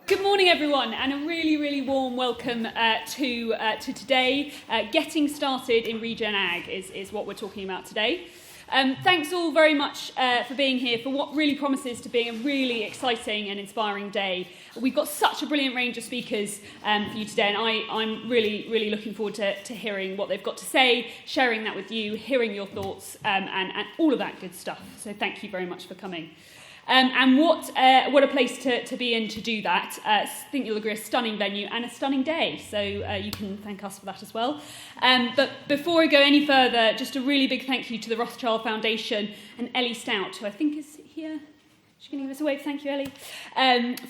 Good morning, everyone, and a really, really warm welcome to today. Getting started in Regen Ag is what we're talking about today. Thanks all very much for being here for what really promises to be a really exciting and inspiring day. We've got such a brilliant range of speakers for you today, and I'm really, really looking forward to hearing what they've got to say, sharing that with you, hearing your thoughts, and all of that good stuff. So thank you very much for coming. And what a place to be in to do that. I think you'll agree, a stunning venue and a stunning day, so you can thank us for that as well. But before we go any further, just a really big thank you to the Rothschild Foundation and Ellie Stout, who I think is here. She's going to give us a wave. Thank you, Ellie,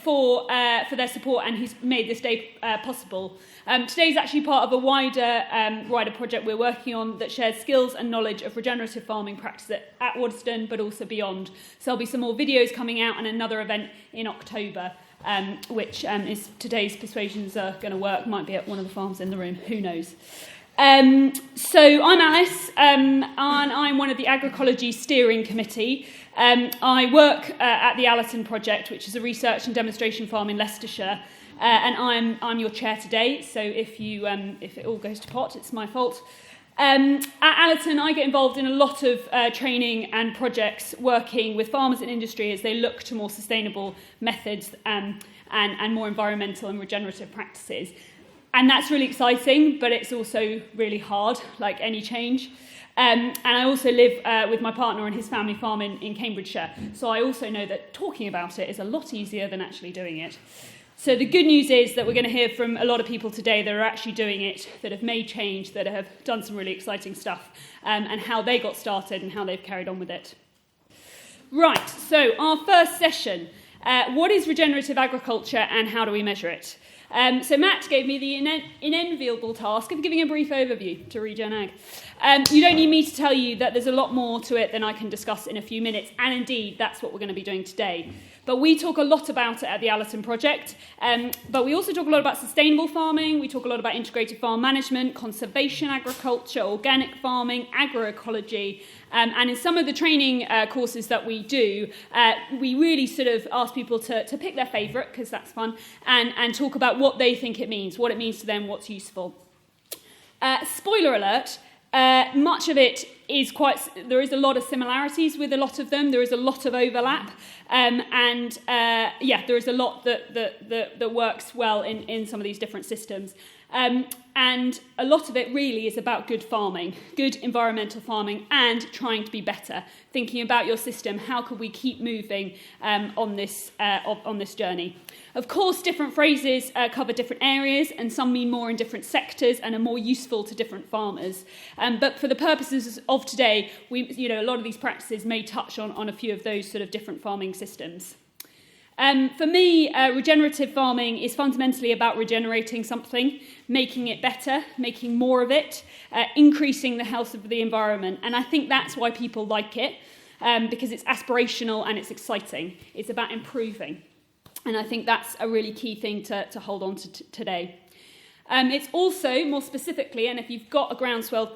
for their support and who's made this day possible. Today is actually part of a wider project we're working on that shares skills and knowledge of regenerative farming practice at Waddesdon, but also beyond. So there'll be some more videos coming out and another event in October, which is today's Persuasions Are Going to Work. Might be at one of the farms in the room. Who knows? So I'm Alice, and I'm one of the Agricology steering committee. I work at the Allerton project, which is a research and demonstration farm in Leicestershire, and I'm your chair today. So if it all goes to pot, it's my fault. At Allerton, I get involved in a lot of training and projects working with farmers and industry as they look to more sustainable methods and more environmental and regenerative practices. And that's really exciting, but it's also really hard, like any change. And I also live with my partner and his family farm in Cambridgeshire, so I also know that talking about it is a lot easier than actually doing it. So the good news is that we're going to hear from a lot of people today that are actually doing it, that have made change, that have done some really exciting stuff, and how they got started and how they've carried on with it. Right, so our first session. What is regenerative agriculture and how do we measure it? So Matt gave me the unenviable task of giving a brief overview to Regen Ag. You don't need me to tell you that there's a lot more to it than I can discuss in a few minutes, and indeed that's what we're going to be doing today. But we talk a lot about it at the Allerton project, but we also talk a lot about sustainable farming, we talk a lot about integrated farm management, conservation agriculture, organic farming, agroecology, and in some of the training courses that we do, we really sort of ask people to pick their favourite, because that's fun, and talk about what they think it means, what it means to them, what's useful. Spoiler alert, much of it is there is a lot of similarities with a lot of them, there is a lot of overlap, and there is a lot that works well in some of these different systems. And a lot of it really is about good farming, good environmental farming, and trying to be better, thinking about your system, how could we keep moving on this journey. Of course, different phrases cover different areas, and some mean more in different sectors and are more useful to different farmers. But for the purposes of today, a lot of these practices may touch on a few of those sort of different farming systems. For me, regenerative farming is fundamentally about regenerating something, making it better, making more of it, increasing the health of the environment. And I think that's why people like it, because it's aspirational and it's exciting. It's about improving. And I think that's a really key thing to hold on to today. It's also, more specifically, and if you've got a groundswell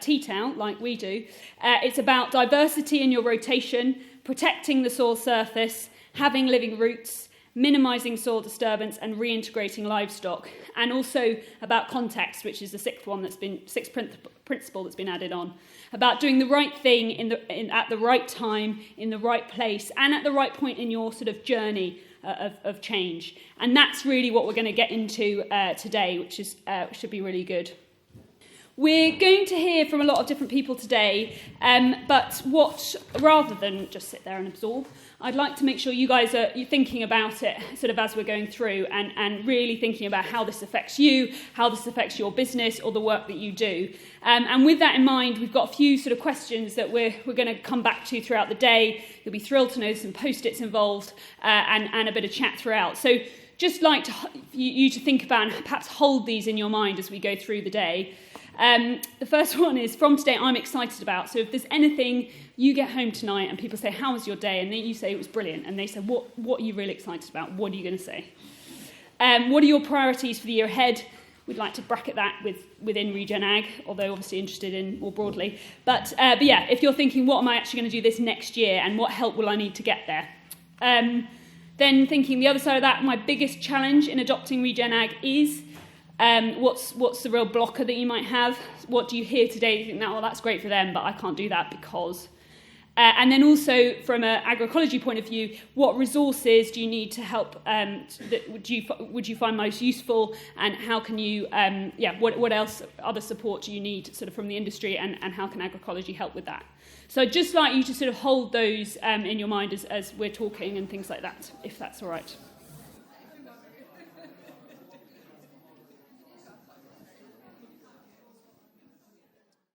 tea-towel like we do, it's about diversity in your rotation, protecting the soil surface, having living roots, minimising soil disturbance and reintegrating livestock, and also about context, which is the sixth principle that's been added on, about doing the right thing at the right time, in the right place, and at the right point in your sort of journey of change. And that's really what we're going to get into today, which should be really good. We're going to hear from a lot of different people today, but rather than just sit there and absorb, I'd like to make sure you guys are thinking about it sort of as we're going through and really thinking about how this affects you, how this affects your business or the work that you do. And with that in mind, we've got a few sort of questions that we're going to come back to throughout the day. You'll be thrilled to know some post-its involved and a bit of chat throughout. So just like you to think about and perhaps hold these in your mind as we go through the day. The first one is from today I'm excited about. So if there's anything you get home tonight and people say, how was your day? And then you say it was brilliant. And they say, what are you really excited about? What are you going to say? What are your priorities for the year ahead? We'd like to bracket that within Regen Ag, although obviously interested in more broadly. But yeah, if you're thinking, what am I actually going to do this next year and what help will I need to get there? Then thinking the other side of that, my biggest challenge in adopting Regen Ag is what's the real blocker that you might have? What do you hear today? You think, well, that's great for them, but I can't do that because... and then also, from an agroecology point of view, what resources do you need to help? Would you find most useful, and how can you? What else other support do you need, sort of from the industry, and how can agroecology help with that? So I'd just like you to sort of hold those in your mind as we're talking and things like that, if that's all right.